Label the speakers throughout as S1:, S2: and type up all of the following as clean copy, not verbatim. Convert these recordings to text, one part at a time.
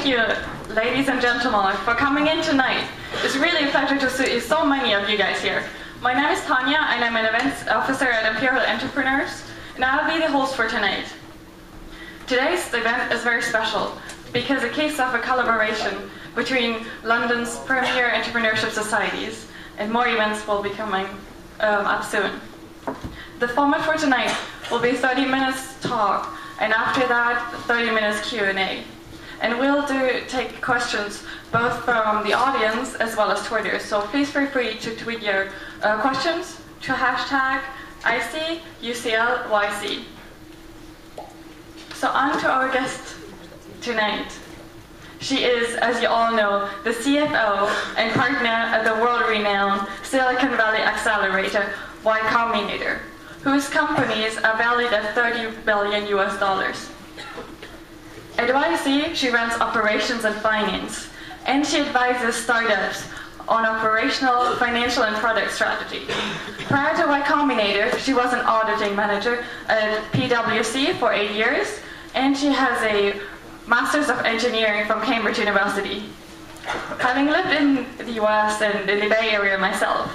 S1: you, ladies and gentlemen, for coming in tonight. It's really a pleasure to see so many of you guys here. My name is Tanya, and I'm an events officer at Imperial Entrepreneurs, and I'll be the host for tonight. Today's event is very special because it kicks off a collaboration between London's premier entrepreneurship societies, and more events will be coming up soon. The format for tonight will be 30 minutes talk, and after that, 30 minutes Q&A. And we'll take questions both from the audience as well as Twitter. So please feel free to tweet your questions to hashtag ICUCLYC. So on to our guest tonight. She is, as you all know, the CFO and partner at the world-renowned Silicon Valley accelerator YCombinator, whose companies are valued at $30 billion US. At YC, she runs operations and finance, and she advises startups on operational, financial, and product strategy. Prior to YCombinator, she was an auditing manager at PwC for 8 years, and she has a Master's of Engineering from Cambridge University. Having lived in the US and in the Bay Area myself,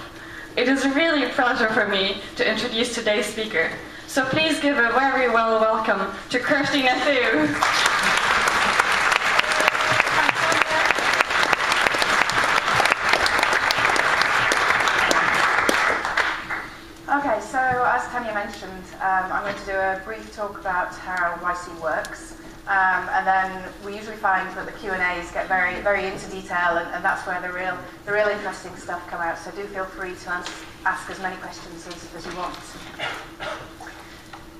S1: it is really a pleasure for me to introduce today's speaker. So please give a very well welcome to Kirsty Nathoo.
S2: Okay, so as Tanya mentioned, I'm going to do a brief talk about how YC works. And then we usually find that the Q&As get very, very into detail, and that's where the real interesting stuff come out. So do feel free to ask as many questions as you want.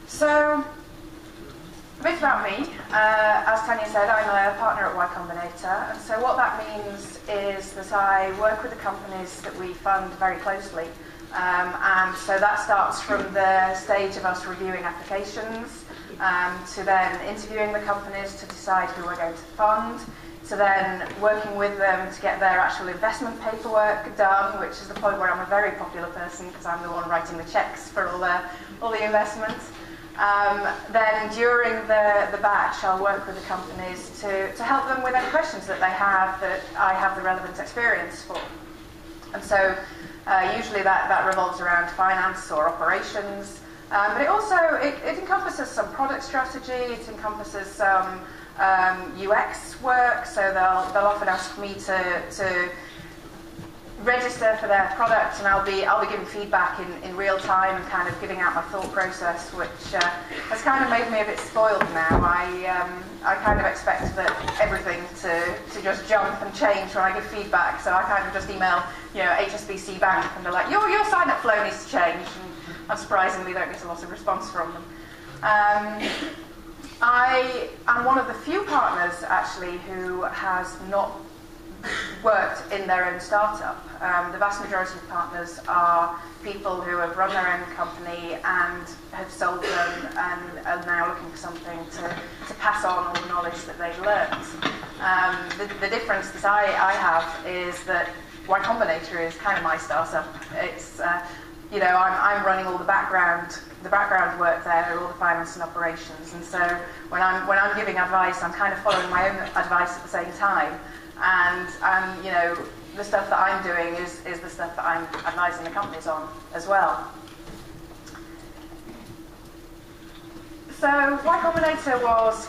S2: So, a bit about me. As Tanya said, I'm a partner at YCombinator, and so what that means is that I work with the companies that we fund very closely. And so that starts from the stage of us reviewing applications, to then interviewing the companies to decide who we're going to fund, to then working with them to get their actual investment paperwork done, which is the point where I'm a very popular person because I'm the one writing the checks for all the investments. Then during the batch, I'll work with the companies to help them with any questions that they have that I have the relevant experience for. And so usually that revolves around finance or operations. But it also it encompasses some product strategy. It encompasses some UX work. So they'll often ask me to register for their product, and I'll be giving feedback in real time and kind of giving out my thought process, which has kind of made me a bit spoiled now. I kind of expect that everything to just jump and change when I give feedback. So I kind of just email HSBC Bank and they're like, your sign-up flow needs to change. And unsurprisingly, don't get a lot of response from them. I am one of the few partners, actually, who has not worked in their own startup. The vast majority of partners are people who have run their own company and have sold them and are now looking for something to pass on all the knowledge that they've learned. The difference that I have is that YCombinator is kind of my startup. It's I'm running all the background work there, all the finance and operations, and so when I'm giving advice, I'm kind of following my own advice at the same time, and the stuff that I'm doing is the stuff that I'm advising the companies on as well. So YCombinator was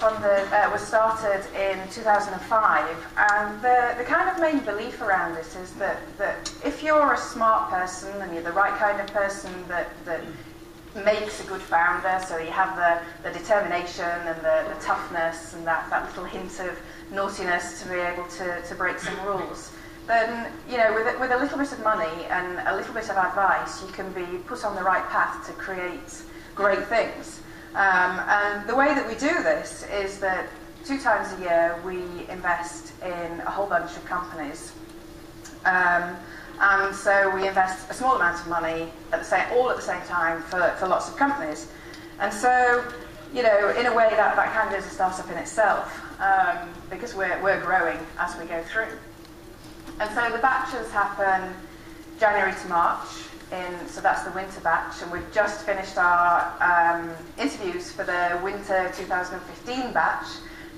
S2: started in 2005, and the kind of main belief around it is that if you're a smart person and you're the right kind of person that makes a good founder, so you have the determination and the toughness and that little hint of naughtiness to be able to break some rules, then with a little bit of money and a little bit of advice, you can be put on the right path to create great things. And the way that we do this is that 2 times a year we invest in a whole bunch of companies. And so we invest a small amount of money all at the same time for lots of companies. And so, in a way that kind of is a startup in itself, because we're growing as we go through. And so the batches happen January to March. So that's the winter batch, and we've just finished our interviews for the winter 2015 batch.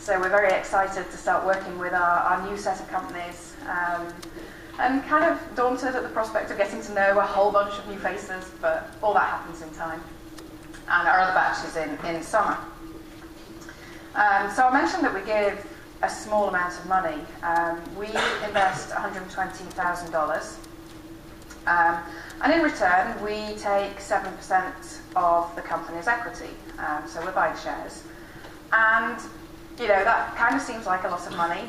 S2: So we're very excited to start working with our new set of companies, and kind of daunted at the prospect of getting to know a whole bunch of new faces, but all that happens in time. And our other batch is in summer. So I mentioned that we give a small amount of money. We invest $120,000. And in return, we take 7% of the company's equity. So we're buying shares. And, you know, that kind of seems like a lot of money.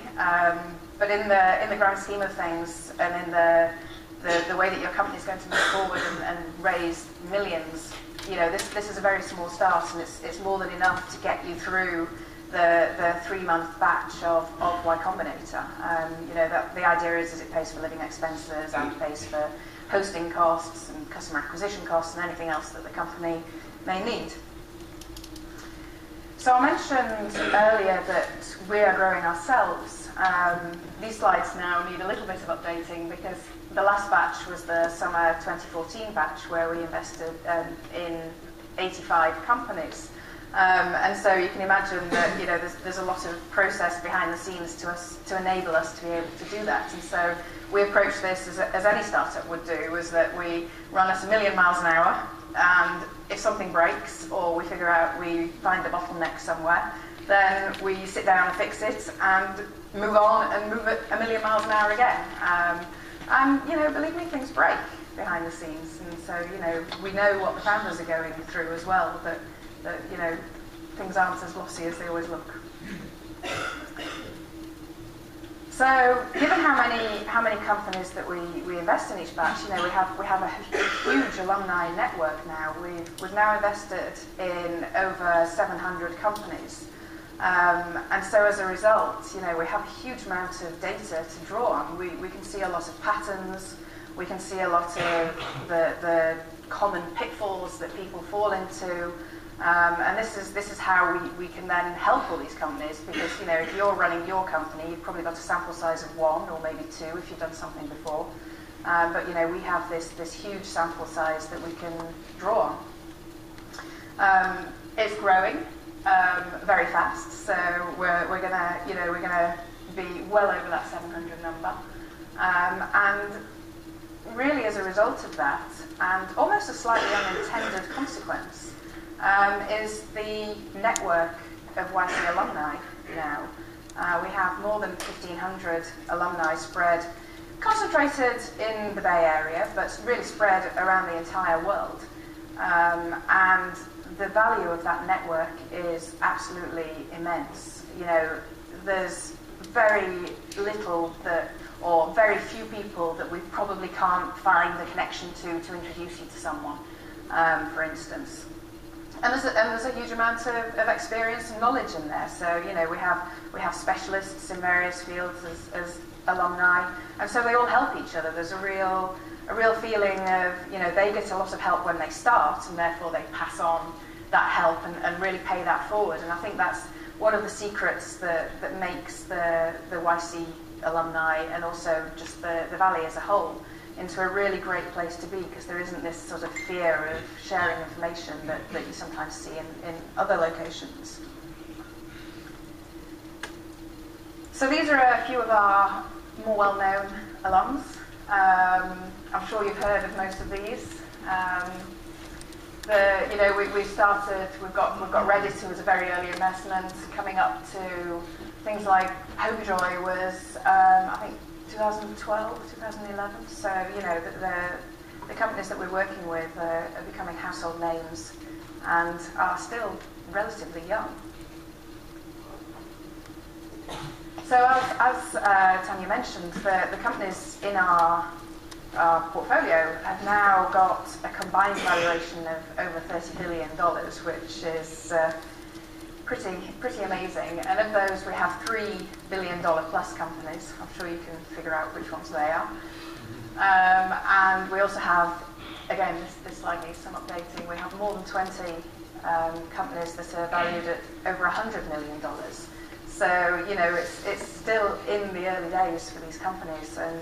S2: But in the grand scheme of things, and in the way that your company is going to move forward and raise millions, you know, this is a very small start, and it's more than enough to get you through the 3-month batch of YCombinator. You know, the idea is it pays for living expenses and pays for hosting costs and customer acquisition costs and anything else that the company may need. So I mentioned earlier that we are growing ourselves. These slides now need a little bit of updating because the last batch was the summer 2014 batch where we invested in 85 companies. And so you can imagine that, you know, there's a lot of process behind the scenes to enable us to be able to do that. And so we approach this as any startup would do, is that we run at 1,000,000 miles an hour, and if something breaks or we find the bottleneck somewhere, then we sit down and fix it and move on and move at 1,000,000 miles an hour again. And, you know, believe me, things break behind the scenes. And so, you know, we know what the founders are going through as well, that you know, things aren't as glossy as they always look. So, given how many companies that we invest in each batch, you know, we have a huge alumni network now. We've now invested in over 700 companies, and so as a result, you know, we have a huge amount of data to draw on. We can see a lot of patterns. We can see a lot of the common pitfalls that people fall into. And this is how we can then help all these companies, because, you know, if you're running your company, you've probably got a sample size of 1 or maybe 2 if you've done something before. But, you know, we have this huge sample size that we can draw on. It's growing very fast, so we're gonna be well over that 700 number. And really, as a result of that, and almost a slightly unintended consequence, is the network of YC alumni now. We have more than 1,500 alumni concentrated in the Bay Area, but really spread around the entire world. And the value of that network is absolutely immense. You know, there's very little or very few people that we probably can't find the connection to introduce you to someone, for instance. And there's a huge amount of experience and knowledge in there. So, you know, we have specialists in various fields as alumni, and so they all help each other. There's a real feeling of, you know, they get a lot of help when they start, and therefore they pass on that help and really pay that forward. And I think that's one of the secrets that makes the YC alumni, and also just the Valley as a whole, into a really great place to be, because there isn't this sort of fear of sharing information that you sometimes see in other locations. So these are a few of our more well-known alums. I'm sure you've heard of most of these. You know, we've got Reddit, who was a very early investment, coming up to things like Homejoy was, I think, 2012, 2011. So, you know, the companies that we're working with are becoming household names and are still relatively young. So, as Tanya mentioned, the companies in our portfolio have now got a combined valuation of over $30 billion, which is pretty amazing. And of those, we have $3 billion plus companies. I'm sure you can figure out which ones they are. And we also have, again, this slide needs some updating. We have more than 20 companies that are valued at over $100 million. So, you know, it's still in the early days for these companies, and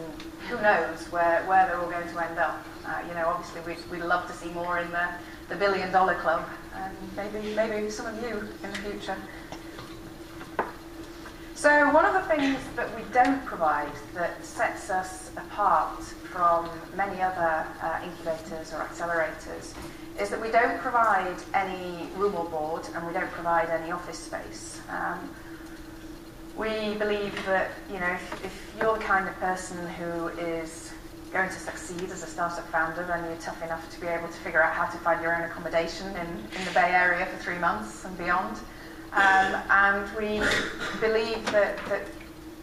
S2: who knows where they're all going to end up. You know, obviously we'd love to see more in the $1 billion club, and maybe some of you in the future. So one of the things that we don't provide that sets us apart from many other incubators or accelerators is that we don't provide any room or board, and we don't provide any office space. We believe that, you know, if you're the kind of person who is going to succeed as a startup founder, then you're tough enough to be able to figure out how to find your own accommodation in the Bay Area for 3 months and beyond. And we believe that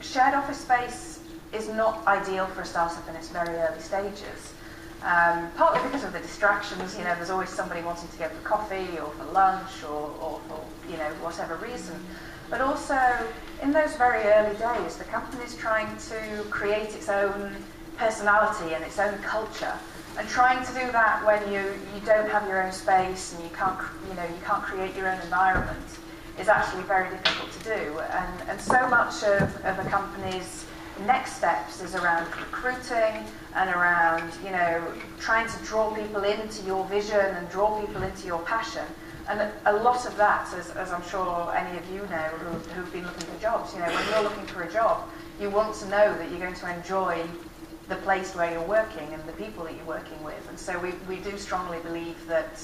S2: shared office space is not ideal for a startup in its very early stages. Partly because of the distractions, you know, there's always somebody wanting to go for coffee or for lunch or for, you know, whatever reason. But also, in those very early days, the company's trying to create its own personality and its own culture. And trying to do that when you don't have your own space and you can't create your own environment is actually very difficult to do. And so much of a company's next steps is around recruiting and around, you know, trying to draw people into your vision and draw people into your passion. And a lot of that, as I'm sure any of you know who've been looking for jobs, you know, when you're looking for a job, you want to know that you're going to enjoy the place where you're working and the people that you're working with. And so we do strongly believe that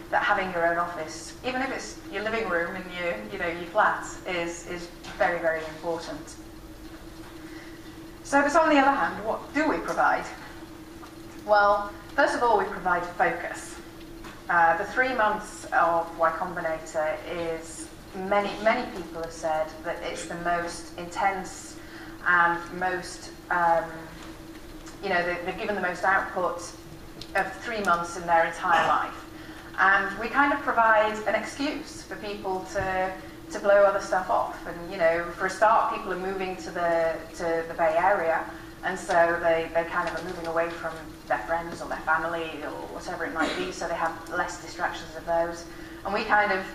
S2: having your own office, even if it's your living room in your flat, is very, very important. So, but on the other hand, what do we provide? Well, first of all, we provide focus. The 3 months of YCombinator is, many people have said that it's the most intense and most, they've given the most output of 3 months in their entire life. And we kind of provide an excuse for people to blow other stuff off. And, you know, for a start, people are moving to the Bay Area, and so they kind of are moving away from their friends or their family or whatever it might be, so they have less distractions of those. And we kind of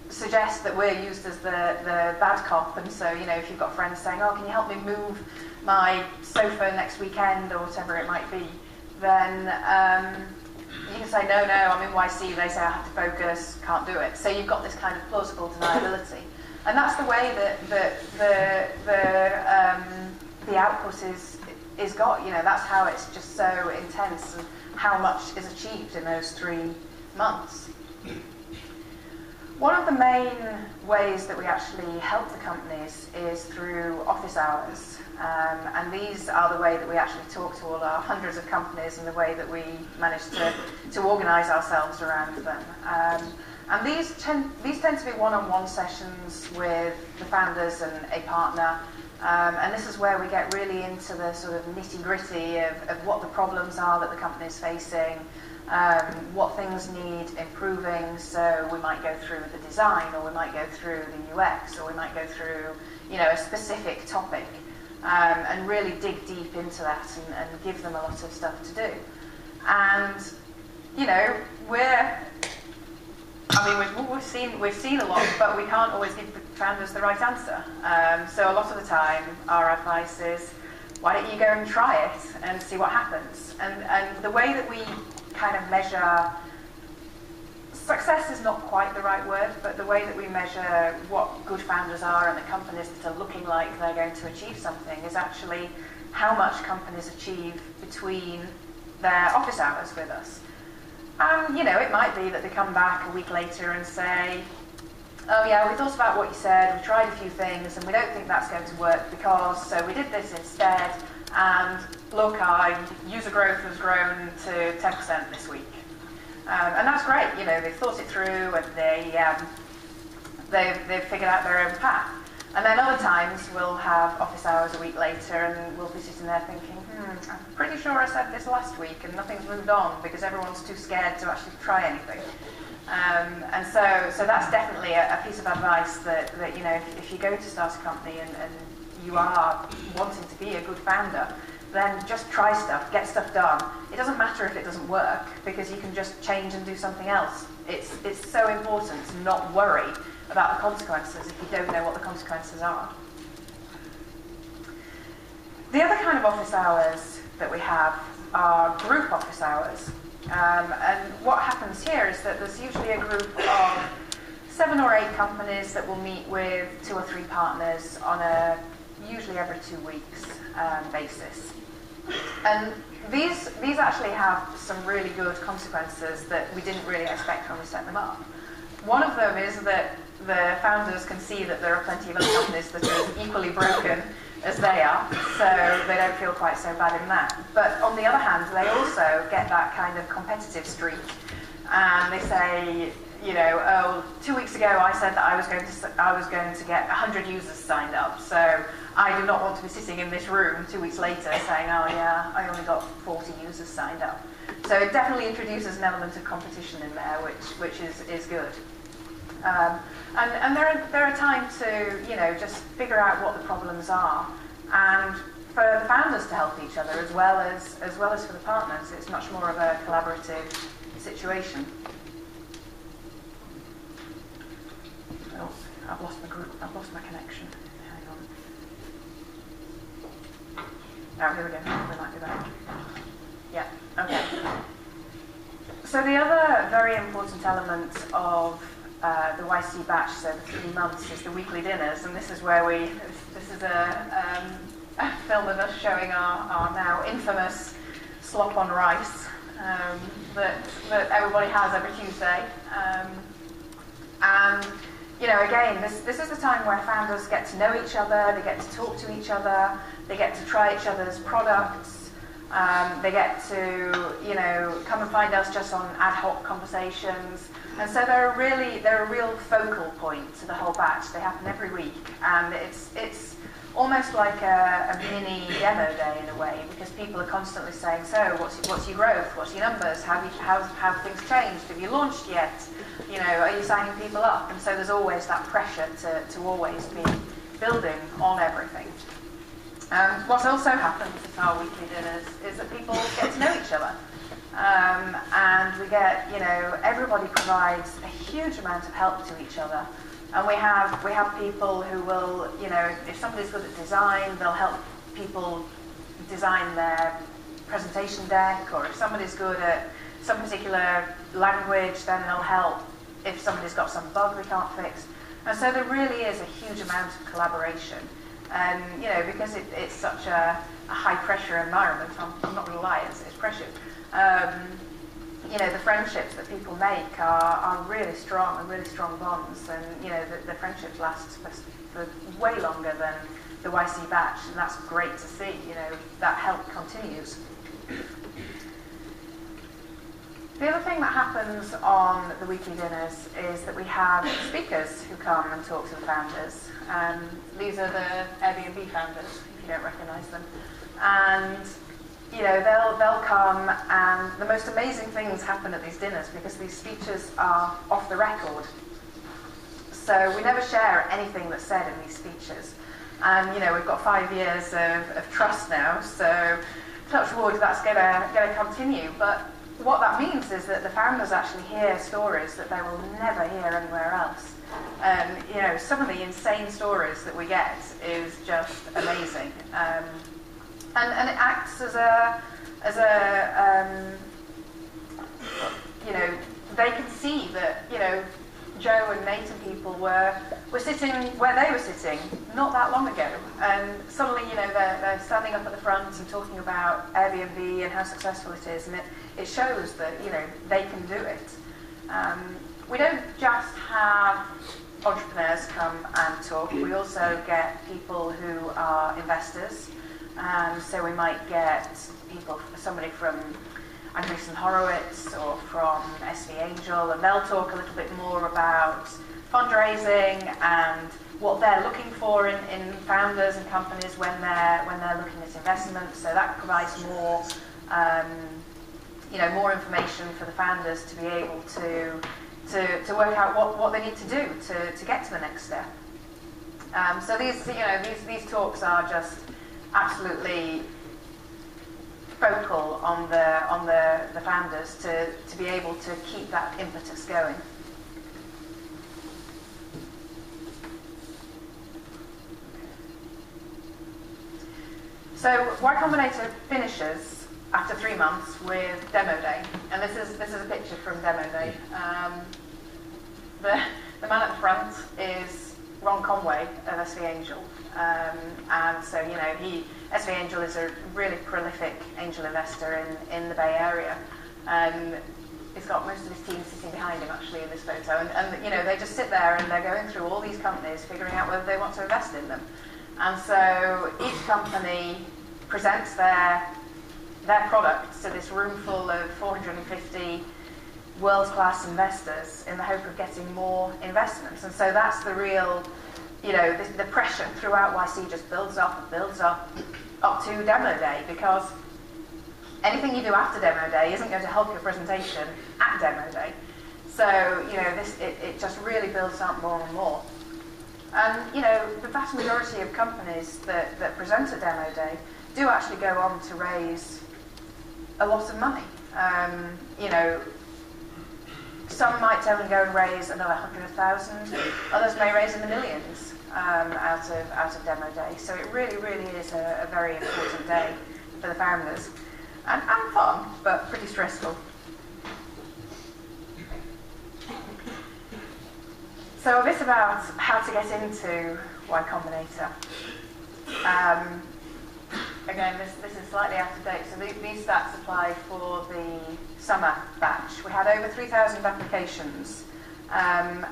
S2: suggest that we're used as the bad cop, and so, you know, if you've got friends saying, oh, can you help me move my sofa next weekend or whatever it might be, then you can say, no, I'm in YC, they say I have to focus, can't do it. So you've got this kind of plausible deniability. And that's the way that the output is got, you know, that's how it's just so intense and how much is achieved in those 3 months. One of the main ways that we actually help the companies is through office hours. And these are the way that we actually talk to all our hundreds of companies and the way that we manage to organise ourselves around them. And these tend to be one-on-one sessions with the founders and a partner. And this is where we get really into the sort of nitty-gritty of what the problems are that the company is facing, what things need improving. So we might go through the design, or we might go through the UX, or we might go through, you know, a specific topic. And really dig deep into that and give them a lot of stuff to do. And, you know, we've seen a lot, but we can't always give the founders the right answer. So a lot of the time, our advice is, why don't you go and try it and see what happens? And the way that we kind of measure success is not quite the right word, but the way that we measure what good founders are and the companies that are looking like they're going to achieve something is actually how much companies achieve between their office hours with us. And, you know, it might be that they come back a week later and say, oh yeah, we thought about what you said, we tried a few things, and we don't think that's going to work because, so we did this instead, and look, our user growth has grown to 10% this week. And that's great, you know, they've thought it through and they've figured out their own path. And then other times we'll have office hours a week later and we'll be sitting there thinking, I'm pretty sure I said this last week and nothing's moved on because everyone's too scared to actually try anything. And so that's definitely a piece of advice that you know, if you go to start a company and you are wanting to be a good founder, then just try stuff, get stuff done. It doesn't matter if it doesn't work because you can just change and do something else. It's so important to not worry about the consequences if you don't know what the consequences are. The other kind of office hours that we have are group office hours. And what happens here is that there's usually a group of 7 or 8 companies that will meet with 2 or 3 partners on a usually every 2 weeks basis. And these actually have some really good consequences that we didn't really expect when we set them up. One of them is that the founders can see that there are plenty of other companies that are equally broken as they are, so they don't feel quite so bad in that. But on the other hand, they also get that kind of competitive streak, and they say, you know, oh, 2 weeks ago I said that I was going to get 100 users signed up, so I do not want to be sitting in this room 2 weeks later saying, oh yeah, I only got 40 users signed up. So it definitely introduces an element of competition in there, which is good. And there are times to, you know, just figure out what the problems are, and for the founders to help each other as well as for the partners. It's much more of a collaborative situation. Oh, I've lost my group. I've lost my connection. Hang on. Oh, here we go. We might be back. Yeah. Okay. So the other very important element of the YC batch, so the 3 months, is the weekly dinners, and this is where this is a film of us showing our now infamous slop on rice that everybody has every Tuesday. And you know, again, this is the time where founders get to know each other, they get to talk to each other, they get to try each other's products, they get to, you know, come and find us just on ad hoc conversations. And so they're a real focal point to the whole batch. They happen every week, and it's almost like a mini demo day in a way, because people are constantly saying, so what's your growth, what's your numbers, how have things changed, have you launched yet, you know, are you signing people up? And so there's always that pressure to always be building on everything. What also happens at our weekly dinners is that people get to know each other. And we get, you know, everybody provides a huge amount of help to each other. And we have people who will, you know, if somebody's good at design, they'll help people design their presentation deck, or if somebody's good at some particular language, then they'll help if somebody's got some bug we can't fix. And so there really is a huge amount of collaboration. And, you know, because it's such a high-pressure environment, I'm not going to lie, it's pressure. You know, the friendships that people make are really strong, and really strong bonds, and, you know, the friendships last for way longer than the YC batch, and that's great to see, you know, that help continues. The other thing that happens on the weekly dinners is that we have speakers who come and talk to the founders. These are the Airbnb founders, if you don't recognise them. And you know, they'll come, and the most amazing things happen at these dinners because these speeches are off the record. So we never share anything that's said in these speeches. And you know, we've got 5 years of trust now, so touch wood, that's gonna continue. But what that means is that the founders actually hear stories that they will never hear anywhere else. And you know, some of the insane stories that we get is just amazing. And it acts as a you know, they can see that, you know, Joe and Nate and people were sitting where they were sitting not that long ago, and suddenly, you know, they're standing up at the front and talking about Airbnb and how successful it is, and it shows that, you know, they can do it. We don't just have entrepreneurs come and talk, we also get people who are investors. So we might get somebody from Andreessen Horowitz or from SV Angel, and they'll talk a little bit more about fundraising and what they're looking for in founders and companies when they're looking at investments. So that provides more, you know, more information for the founders to be able to work out what they need to do to get to the next step. So these talks are just absolutely focal on the founders to be able to keep that impetus going. So YCombinator finishes after 3 months with Demo Day, and this is a picture from Demo Day. The man at the front is Ron Conway of SV Angel. And so, SV Angel is a really prolific angel investor in the Bay Area. He's got most of his team sitting behind him, actually, in this photo. And they just sit there and they're going through all these companies, figuring out whether they want to invest in them. And so each company presents their products to this room full of 450 world-class investors in the hope of getting more investments. And so that's the real, the pressure throughout YC just builds up and builds up to demo day, because anything you do after demo day isn't going to help your presentation at demo day. So, it just really builds up more and more. And, the vast majority of companies that present at demo day do actually go on to raise a lot of money. Some might only go and raise another 100,000, others may raise in the millions out of demo day. So it really, really is a very important day for the founders. And fun, but pretty stressful. So a bit about how to get into YCombinator. Again, this is slightly out of date, so these stats apply for the summer batch. We had over 3,000 applications, and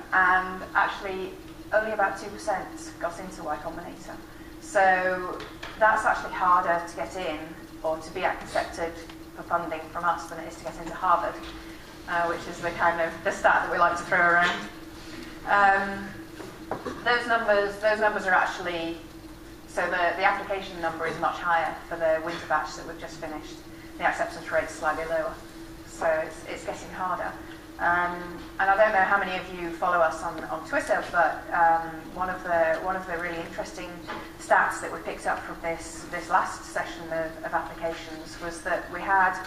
S2: actually only about 2% got into YCombinator. So that's actually harder to get in, or to be accepted for funding from us, than it is to get into Harvard, which is the kind of the stat that we like to throw around. Those numbers are actually, so the application number is much higher for the winter batch that we've just finished. The acceptance rate is slightly lower, so it's getting harder. And I don't know how many of you follow us on Twitter, but one of the really interesting stats that we picked up from this last session of applications was that we had,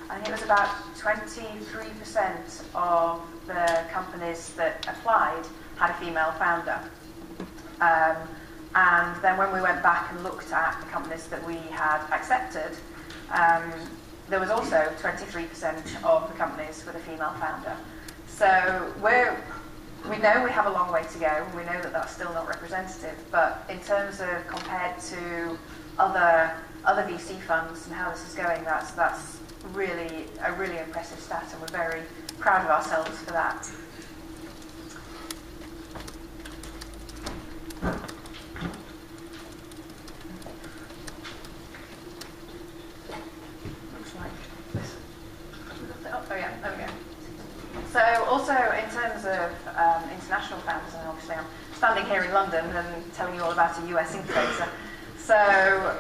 S2: I think it was about 23% of the companies that applied had a female founder. And then when we went back and looked at the companies that we had accepted, there was also 23% of the companies with a female founder. So we know we have a long way to go, and we know that that's still not representative, but in terms of compared to other VC funds and how this is going, that's really a really impressive stat, and we're very proud of ourselves for that. Looks like this. Oh yeah, there we go. So also in terms of international founders, and obviously I'm standing here in London and telling you all about a US incubator. So,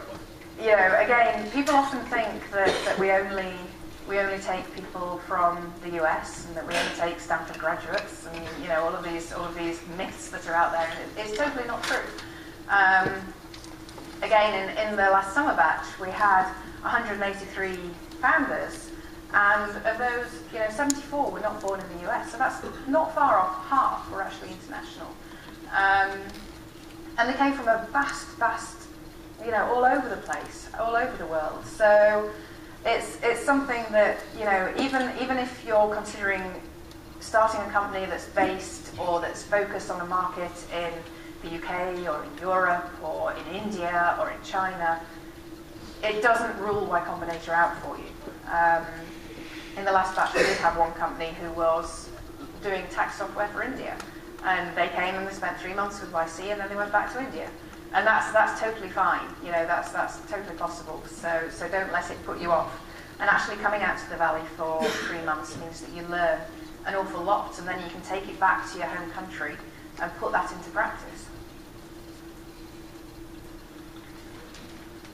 S2: again, people often think that we only take people from the US, and that we only take Stanford graduates, and all of these myths that are out there. And it's totally not true. Again, in the last summer batch, we had 183 founders. And of those, 74 were not born in the US, so that's not far off half were actually international. And they came from a vast, all over the place, all over the world. So it's something that, even if you're considering starting a company that's based or that's focused on a market in the UK or in Europe or in India or in China, it doesn't rule YCombinator out for you. In the last batch, we did have one company who was doing tax software for India, and they came and they spent 3 months with YC, and then they went back to India, and that's totally fine. That's totally possible. So don't let it put you off. And actually, coming out to the Valley for 3 months means that you learn an awful lot, and then you can take it back to your home country and put that into practice.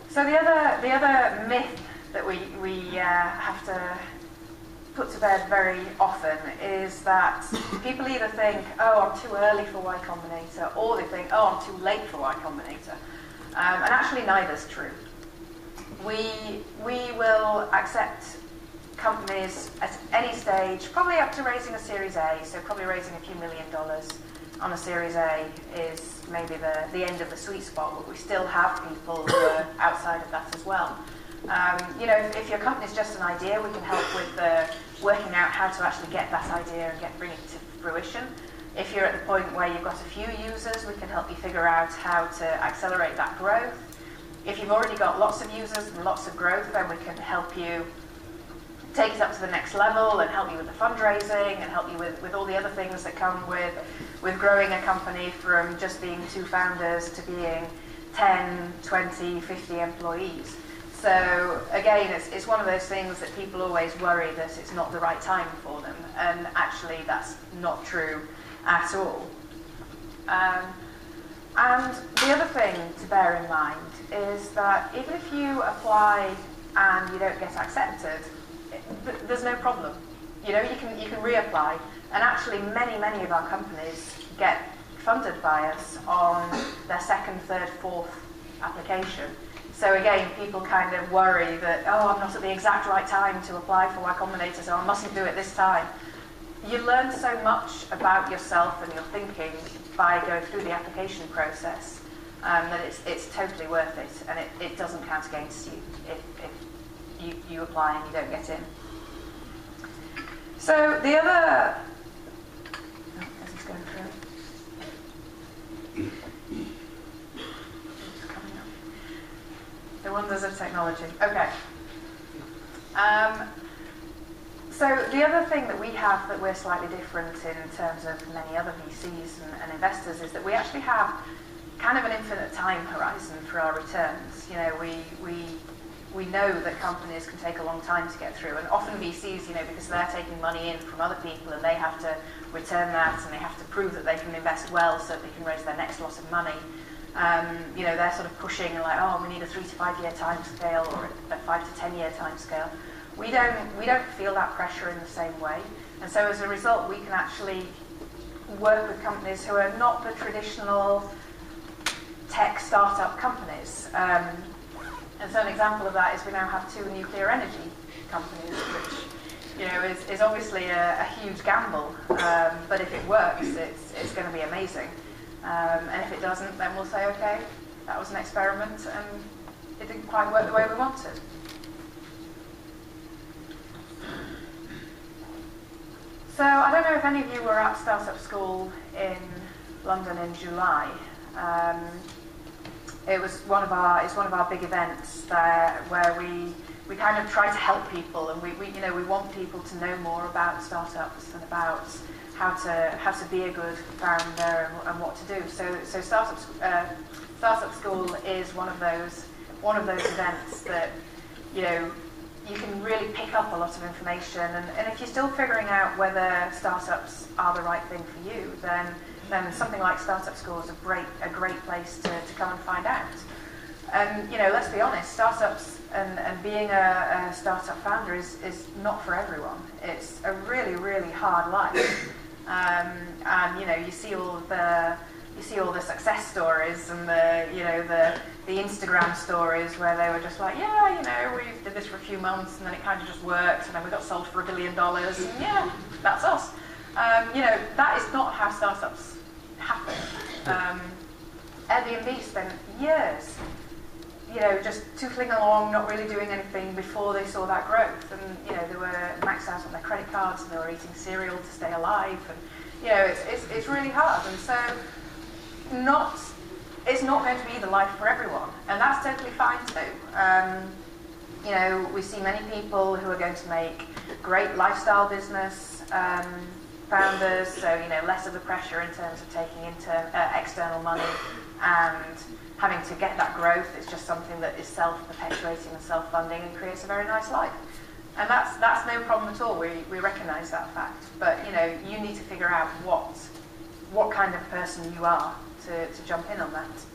S2: So the other myth that we have to put to bed very often is that people either think, oh, I'm too early for YCombinator, or they think, oh, I'm too late for YCombinator. And actually neither's true. We will accept companies at any stage, probably up to raising a Series A, so probably raising a few $1 million on a Series A is maybe the end of the sweet spot, but we still have people who are outside of that as well. If your company's just an idea, we can help with working out how to actually get that idea and bring it to fruition. If you're at the point where you've got a few users, we can help you figure out how to accelerate that growth. If you've already got lots of users and lots of growth, then we can help you take it up to the next level and help you with the fundraising and help you with all the other things that come with growing a company from just being 2 founders to being 10, 20, 50 employees. So again, it's one of those things that people always worry that it's not the right time for them, and actually that's not true at all. And the other thing to bear in mind is that even if you apply and you don't get accepted, there's no problem. You know, you can reapply, and actually many of our companies get funded by us on their second, third, fourth application. So again, people kind of worry that, oh, I'm not at the exact right time to apply for YCombinator, so I mustn't do it this time. You learn so much about yourself and your thinking by going through the application process that it's totally worth it, and it doesn't count against you if you apply and you don't get in. So the other... Oh, is this going through? The wonders of technology. Okay. So the other thing that we have that we're slightly different in terms of many other VCs and investors is that we actually have kind of an infinite time horizon for our returns. You know, we know that companies can take a long time to get through, and often VCs, you know, because they're taking money in from other people and they have to return that and they have to prove that they can invest well so that they can raise their next lot of money. You know, they're sort of pushing and like, oh, we need a 3 to 5 year time scale or a 5 to 10 year time scale. We don't feel that pressure in the same way, and so as a result, we can actually work with companies who are not the traditional tech startup companies. And so an example of that is we now have 2 nuclear energy companies, which, you know, is obviously a huge gamble, but if it works, it's going to be amazing. And if it doesn't, then we'll say, okay, that was an experiment and it didn't quite work the way we wanted. So I don't know if any of you were at Startup School in London in July. It's one of our big events there, where we kind of try to help people, and we want people to know more about startups and about how to be a good founder and what to do. So Startup School is one of those events that, you know, you can really pick up a lot of information, and if you're still figuring out whether startups are the right thing for you, then something like Startup School is a great place to come and find out. And, you know, let's be honest, startups and being a startup founder is not for everyone. It's a really, really hard life. And, you know, you see all the success stories and the Instagram stories where they were just like, yeah, you know, we did this for a few months and then it kind of just worked and then we got sold for $1 billion and yeah, that's us. You know, that is not how startups happen. Airbnb spent years, you know, just tootling along, not really doing anything before they saw that growth. And, you know, they were maxed out on their credit cards and they were eating cereal to stay alive. And, you know, it's really hard. And so it's not going to be the life for everyone. And that's totally fine too. You know, we see many people who are going to make great lifestyle business founders, so, you know, less of the pressure in terms of taking external money and having to get that growth. It's just something that is self-perpetuating and self-funding and creates a very nice life. And that's no problem at all. We recognise that fact. But, you know, you need to figure out what kind of person you are to jump in on that.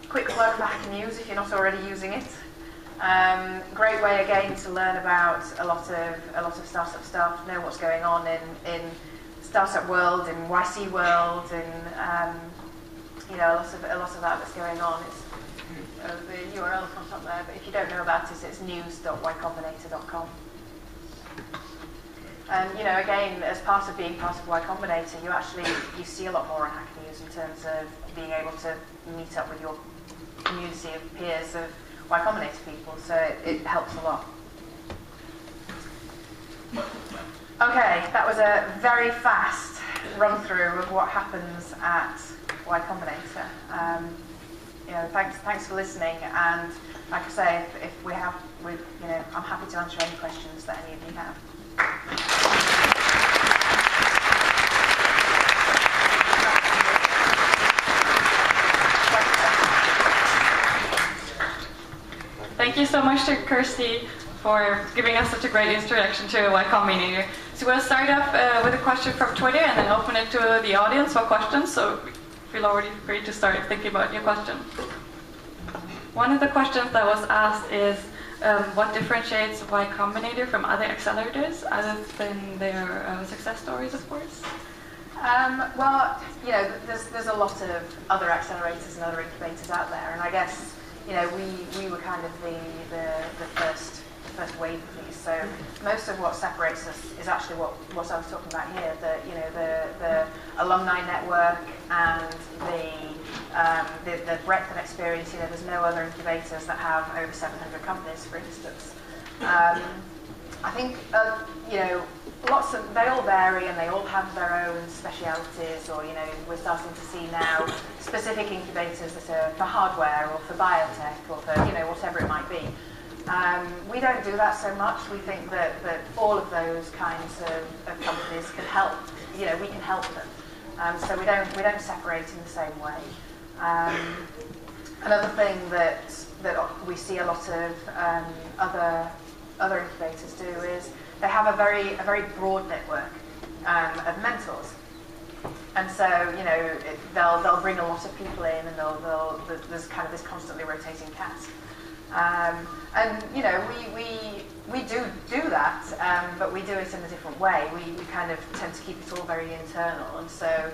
S2: Quick plug for Hacker News if you're not already using it. Great way again to learn about a lot of startup stuff, know what's going on in startup world, in YC world, in you know, a lot of that that's going on. It's the URL comes up there, but if you don't know about it, it's news.ycombinator.com. And, you know, again, as part of being part of YCombinator, you see a lot more on Hacker News in terms of being able to meet up with your community of peers of YCombinator people, so it helps a lot. Okay, that was a very fast run through of what happens at YCombinator. Thanks for listening, and like I say, if I'm happy to answer any questions that any of you have.
S1: Thank you so much to Kirsty for giving us such a great introduction to YCombinator. So we'll start up with a question from Twitter and then open it to the audience for questions. So feel already free to start thinking about your question. One of the questions that was asked is what differentiates YCombinator from other accelerators, other than their success stories, of course?
S2: Well, there's a lot of other accelerators and other incubators out there, and I guess we were kind of the first wave of these. So most of what separates us is actually what I was talking about here, the alumni network and the breadth of experience. There's no other incubators that have over 700 companies, for instance. I think they all vary and they all have their own specialities, or we're starting to see now specific incubators that are for hardware or for biotech or for whatever it might be. We don't do that so much. We think that all of those kinds of companies can help. We can help them. So we don't separate in the same way. Another thing that we see a lot of other incubators do is they have a very broad network of mentors, and so they'll bring a lot of people in, and there's kind of this constantly rotating cast. And we do that, but we do it in a different way. We kind of tend to keep it all very internal, and so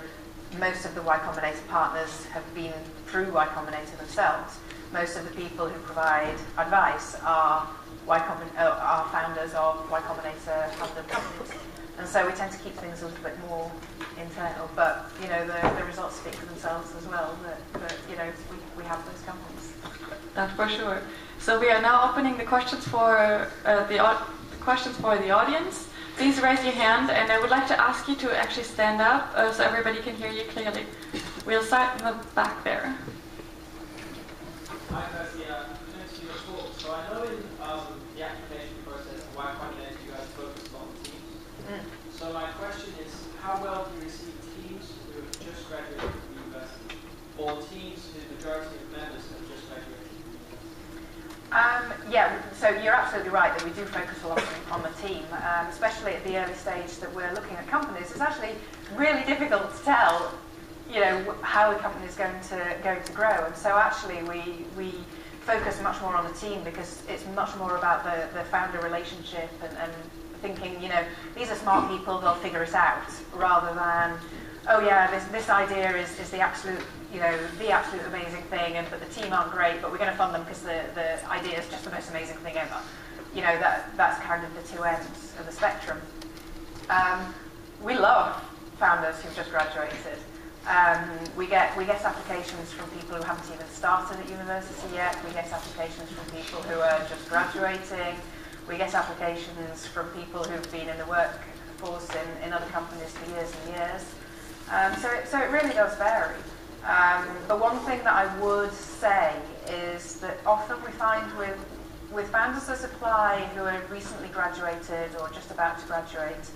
S2: most of the YCombinator partners have been through YCombinator themselves. Most of the people who provide advice are founders of YCombinator funded companies, and so we tend to keep things a little bit more internal. But the results speak for themselves as well. That we have those companies.
S1: That's for sure. So we are now opening the questions for the audience. Please raise your hand, and I would like to ask you to actually stand up so everybody can hear you clearly. We'll start in the back there.
S3: Hi, Kirsty. Thanks for your talk. So I know in the application process of YCombinator, you guys focused on teams. So my question is, how well do you receive teams who have just graduated from university, or teams whose majority of members have just graduated?
S2: So you're absolutely right that we do focus a lot on the team, especially at the early stage that we're looking at companies. It's actually really difficult to tell, how the company is going to grow, and so actually we focus much more on the team because it's much more about the founder relationship and thinking, these are smart people, they'll figure it out, rather than, oh yeah, this idea is the absolute amazing thing, but the team aren't great, but we're going to fund them because the idea is just the most amazing thing ever. That's kind of the two ends of the spectrum. We love founders who've just graduated. We get applications from people who haven't even started at university yet. We get applications from people who are just graduating. We get applications from people who've been in the workforce in other companies for years and years. So it really does vary. But one thing that I would say is that often we find with founders that apply who are recently graduated or just about to graduate,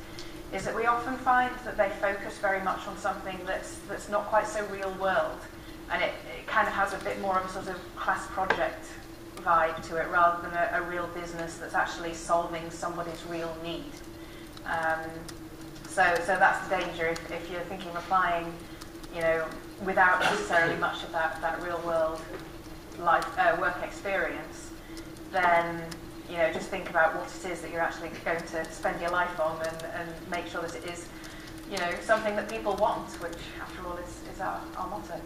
S2: is that we often find that they focus very much on something that's not quite so real world, and it kind of has a bit more of a sort of class project vibe to it rather than a real business that's actually solving somebody's real need. So that's the danger if you're thinking of applying, without necessarily much of that real world life work experience, then just think about what it is that you're actually going to spend your life on, and make sure that it is, something that people want, which after all is our motto.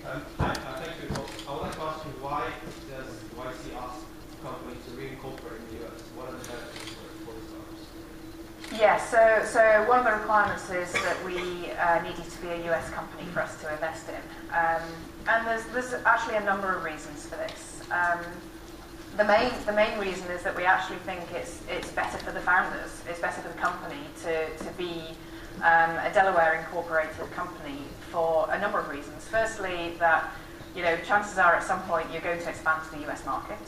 S4: Thank you. I would like to ask you, why does YC ask companies to reincorporate in the US? What are the benefits for the startups?
S2: Yes, so one of the requirements is that we needed to be a US company for us to invest in. And there's actually a number of reasons for this. the main reason is that we actually think it's better for the founders, it's better for the company to be a Delaware incorporated company for a number of reasons. Firstly, that chances are at some point you're going to expand to the US market.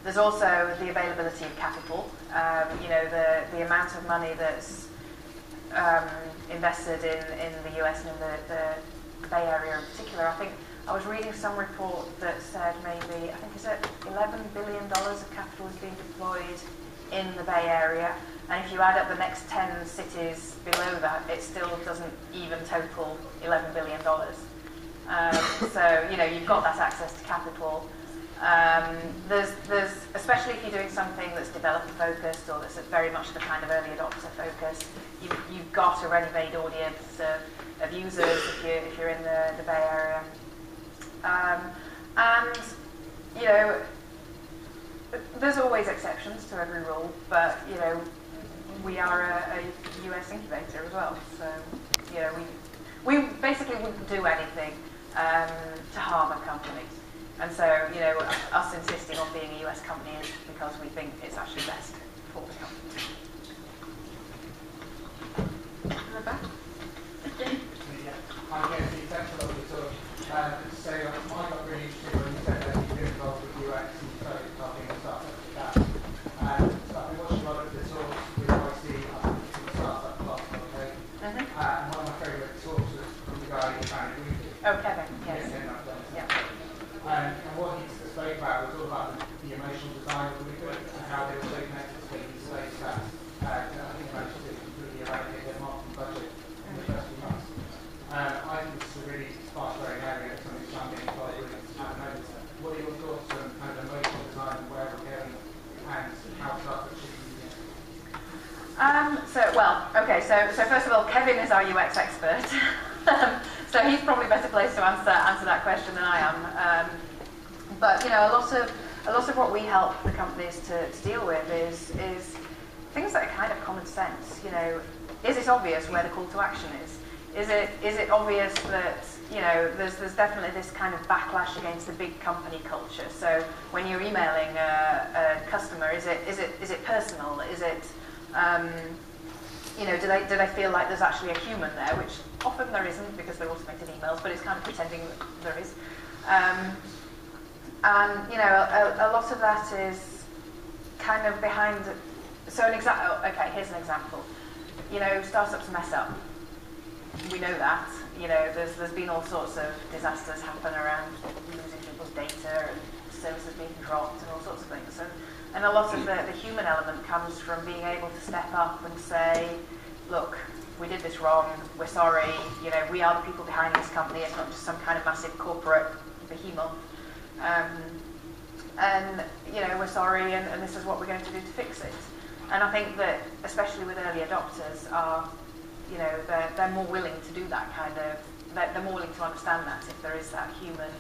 S2: There's also the availability of capital. The amount of money that's invested in the US and in the Bay Area in particular. I think I was reading some report that said maybe, I think is it $11 billion of capital is being deployed in the Bay Area. And if you add up the next 10 cities below that, it still doesn't even total $11 billion. So, you've got that access to capital. There's especially if you're doing something that's developer focused or that's very much the kind of early adopter focus, you've got a ready-made audience of users if you're in the Bay Area. There's always exceptions to every rule, but we are a US incubator as well, so we basically wouldn't do anything to harm a company. And so, us insisting on being a US company is because we think it's actually best for the company.
S1: Rebecca?
S5: I guess the example of the talk. So I got really interested when you said that you've been involved with UX and started talking and stuff like that. So I've been watching a lot of the talks with YC from the startup class, okay? And one of my favourite talks was from the guy who founded Weekly.
S2: Oh, Kevin, yes.
S5: Yeah. And what he spoke about was all about the emotional design of Weekly and how they were so connected to these space that I think managed to completely eradicate their marketing budget in the first few months. I think this is a really fast-growing area, something which I'm getting involved with at the moment. What are your thoughts on kind of emotional design and where we're going and how startups should be using it? So first of all, Kevin is our UX expert. So he's probably better placed to answer that question than I am. But a lot of what we help the companies to deal with is things that are kind of common sense. Is it obvious where the call to action is? Is it obvious that there's definitely this kind of backlash against the big company culture? So when you're emailing a customer, is it personal? Is it do they feel like there's actually a human there? Which often there isn't because they're automated emails, but it's kind of pretending that there is. A lot of that is kind of behind. So here's an example. Startups mess up. We know that. There's been all sorts of disasters happen around losing people's data and services being dropped and all sorts of things. And a lot of the human element comes from being able to step up and say, look, we did this wrong, we're sorry, we are the people behind this company, it's not just some kind of massive corporate behemoth. We're sorry and this is what we're going to do to fix it. And I think that, especially with early adopters, they're more willing to do that kind of, they're more willing to understand that if there is that human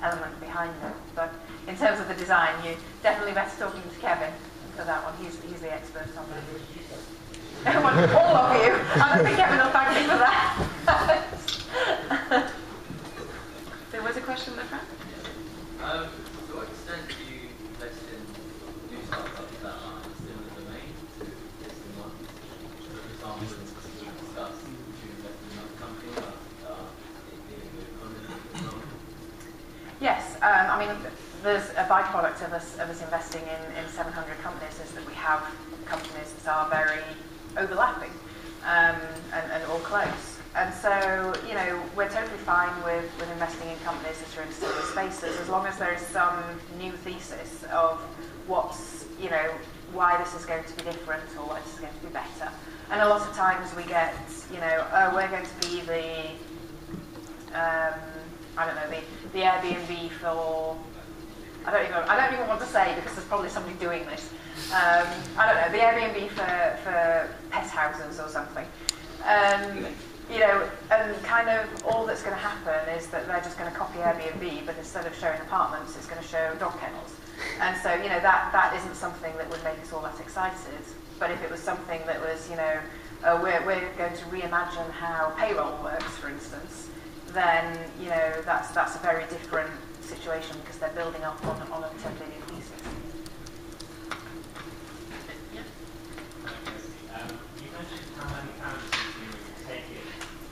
S5: element behind it. But in terms of the design, you're definitely better talking to Kevin for that one. He's the expert on that. All of you. I don't think Kevin will thank me for that.
S1: There was a question in the front?
S6: To what extent do you invest in new startups that are in a similar domain to existing ones? For example, we discussed to invest in another company that are dealing with content.
S2: Yes, there's a byproduct of us investing in 700 companies is that we have companies that are very overlapping and all close. And so, we're totally fine with investing in companies that are in similar spaces as long as there is some new thesis of what's, why this is going to be different or why this is going to be better. And a lot of times we get, we're going to be the Airbnb for, I don't even want to say because there's probably somebody doing this. The Airbnb for pet houses or something. And kind of all that's going to happen is that they're just going to copy Airbnb, but instead of showing apartments, it's going to show dog kennels. And so, that isn't something that would make us all that excited. But if it was something that was, we're going to reimagine how payroll works, for instance, then, that's a very different
S5: situation because they're building up on a 10 billion thesis.
S7: You mentioned how many founders you take it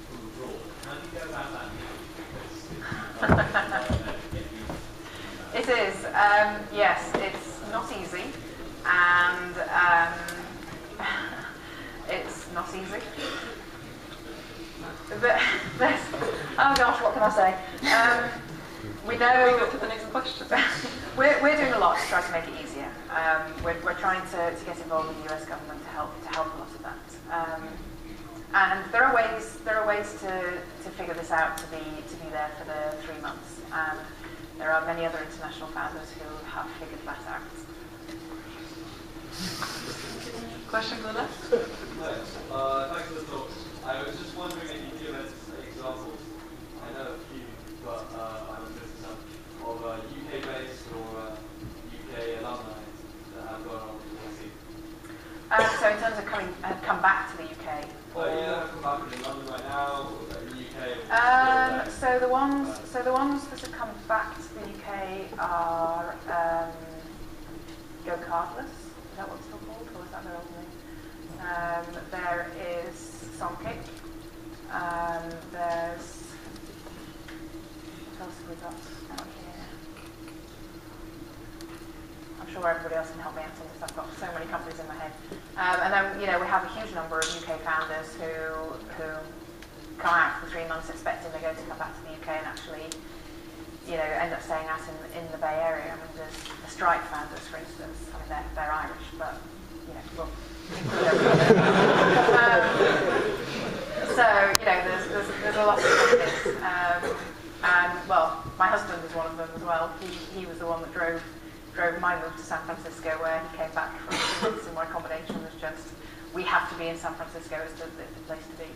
S7: from abroad. How do you go about that now?
S5: It is, yes, it's not easy, and it's not easy. But oh gosh, what can I say? We know.
S1: Go to the next question.
S5: we're doing a lot to try to make it easier. We're trying to get involved with the US government to help a lot of that. And there are ways to figure this out, to be there for the 3 months. And there are many other international founders who have figured that out.
S1: Question to the left?
S8: Thanks for the talk. I was just wondering if you could give us examples. I know a few, but I'm interested of UK-based or UK alumni that have gone on to YC.
S5: So in terms of come back to the UK.
S8: Either have come back in London right now, or in the UK.
S5: So the ones that have come back to the UK are Go Cardless. Is that what it's still called, or is that their old name? There is Songkick. There's what else have we got out here? I'm sure everybody else can help me out on this. I've got so many companies in my head. And then we have a huge number of UK founders who come out for 3 months expecting they're going to come back to the UK and actually end up staying out in the Bay Area. I mean, there's the Stripe founders, for instance. I mean, they're Irish, but well. So there's a lot of companies, and well, my husband was one of them as well. He was the one that drove my move to San Francisco, where he came back from 2 months, and YCombinator was just, we have to be in San Francisco, it's the place to be.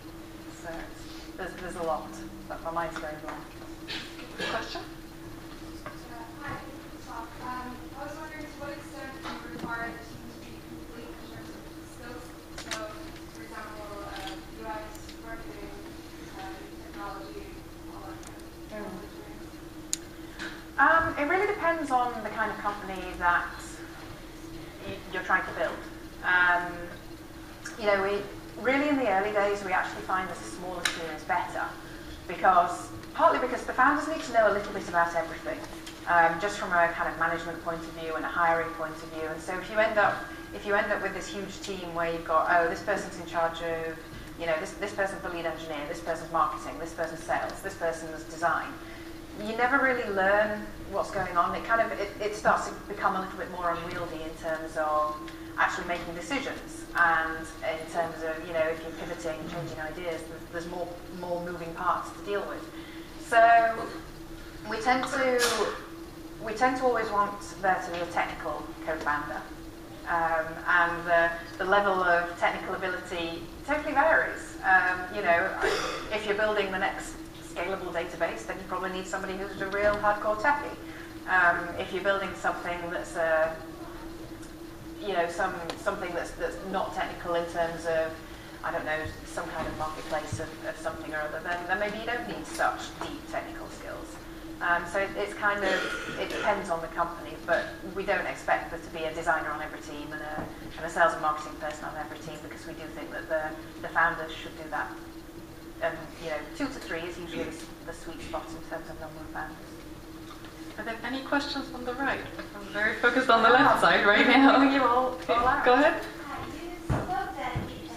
S5: So there's a lot, but my mind's going blank.
S1: Question?
S9: Hi, I was wondering to what extent do you require the team to be complete in terms of skills? So, for example, UX, marketing, technology, all that kind of
S5: It really depends on the kind of company that you're trying to build. We really in the early days we actually find that a smaller team is better, partly because the founders need to know a little bit about everything, just from a kind of management point of view and a hiring point of view. And so if you end up with this huge team where you've got, this person's in charge of, this person's the lead engineer, this person's marketing, this person's sales, this person's design, you never really learn what's going on. It starts to become a little bit more unwieldy in terms of actually making decisions, and in terms of if you're pivoting, changing ideas, there's more moving parts to deal with. So we tend to always want there to be a technical co-founder, and the level of technical ability totally varies. If you're building the next scalable database, then you probably need somebody who's a real hardcore techie. If you're building something that's something that's not technical in terms of, I don't know, some kind of marketplace of something or other, then maybe you don't need such deep technical skills. So it depends on the company, but we don't expect there to be a designer on every team and a sales and marketing person on every team, because we do think that the founders should do that. 2 to 3 is usually the sweet spot in terms of number of founders.
S1: Are there any questions on the right? I'm very focused on the left side right now.
S5: You all out.
S1: Go ahead.
S9: Hi, you spoke that you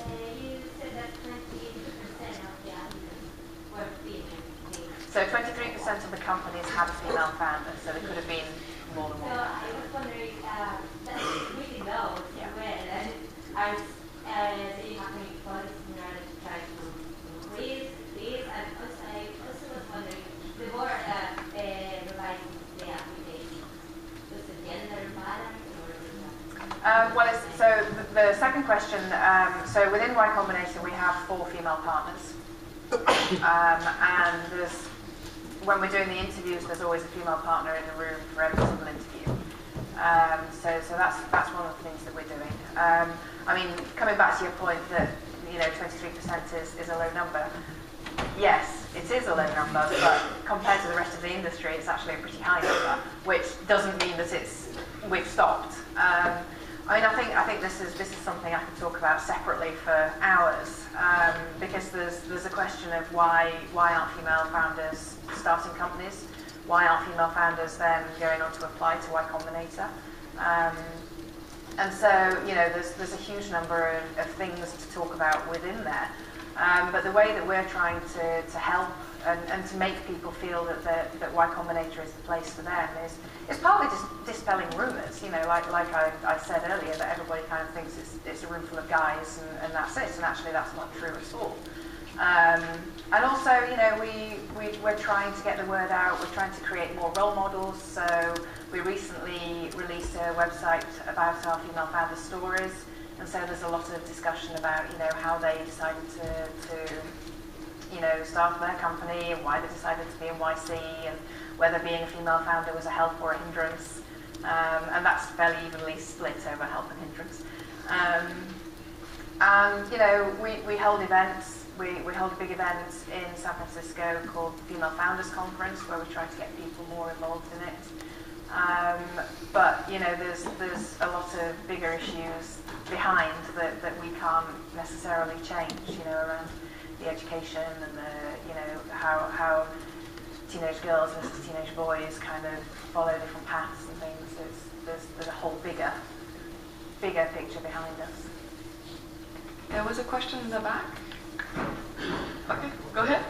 S9: said that 23% of the applicants were female.
S5: So 23% of the companies had a female founder, so there could have been more than
S9: So
S5: one.
S9: I was wondering, that's really low as
S5: Yeah.
S9: well. And so you have any policies in order to try to increase this? And also, I also was wondering, the more revising the application, was the gender balance or
S5: So the second question, so within YCombinator we have 4 female partners, and when we're doing the interviews, there's always a female partner in the room for every single interview. So that's one of the things that we're doing. Coming back to your point that 23% is a low number. Yes, it is a low number, but compared to the rest of the industry, it's actually a pretty high number, which doesn't mean that we've stopped. I mean, I think this is something I could talk about separately for hours, because there's a question of why aren't female founders starting companies? Why aren't female founders then going on to apply to YCombinator? And so, you know, there's a huge number of things to talk about within there. But the way that we're trying to help and to make people feel that YCombinator is the place for them is partly just dispelling rumours. You know, like I said earlier, that everybody kind of thinks it's a room full of guys and that's it, and actually that's not true at all. And also, you know, we're trying to get the word out. We're trying to create more role models. So we recently released a website about our female founder stories. And so there's a lot of discussion about, you know, how they decided to you know, start their company and why they decided to be in YC and whether being a female founder was a help or a hindrance. And that's fairly evenly split over help and hindrance. And, you know, we hold events. We hold a big event in San Francisco called the Female Founders Conference, where we try to get people more involved in it. But, you know, there's a lot of bigger issues behind that we can't necessarily change, you know, around the education and the, you know, how teenage girls versus teenage boys kind of follow different paths and things. There's a whole bigger picture behind us.
S1: There was a question in the back. Okay, go ahead.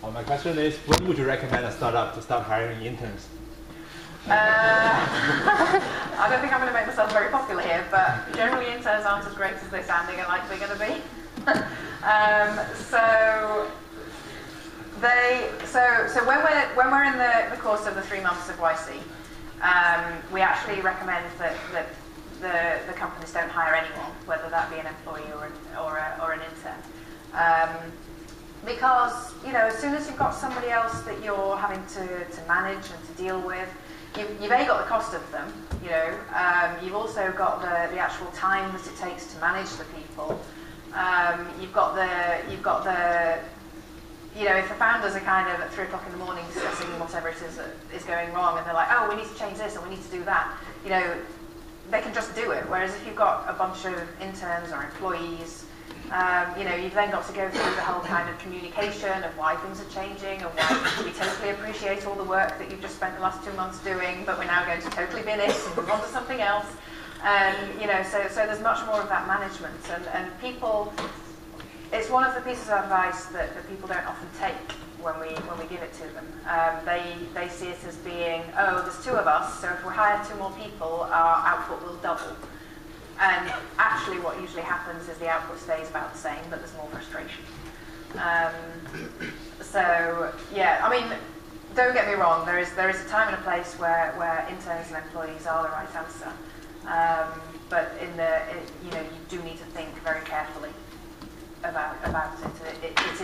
S7: My question is, when would you recommend a startup to start hiring interns?
S5: I don't think I'm going to make myself very popular here, but generally interns aren't as great as they're sounding and like they're going to be. So when we're in the course of the 3 months of YC, we actually recommend that the companies don't hire anyone, whether that be an employee or an intern. Because, you know, as soon as you've got somebody else that you're having to manage and to deal with, you've A, got the cost of them, you know, you've also got the actual time that it takes to manage the people. You've got the, you know, if the founders are kind of at 3 o'clock in the morning discussing whatever it is that is going wrong, and they're like, oh, we need to change this and we need to do that, you know, they can just do it. Whereas if you've got a bunch of interns or employees, you know, you've then got to go through the whole kind of communication of why things are changing and why we totally appreciate all the work that you've just spent the last 2 months doing, but we're now going to totally bin it and move on to something else. And, you know, so there's much more of that management. And people, it's one of the pieces of advice that people don't often take when we give it to them. They see it as being, oh, there's 2 of us, so if we hire 2 more people, our output will double. And actually what usually happens is the output stays about the same, but there's more frustration. So, yeah, I mean, don't get me wrong, there is a time and a place where interns and employees are the right answer. But you know, you do need to think very carefully about it. It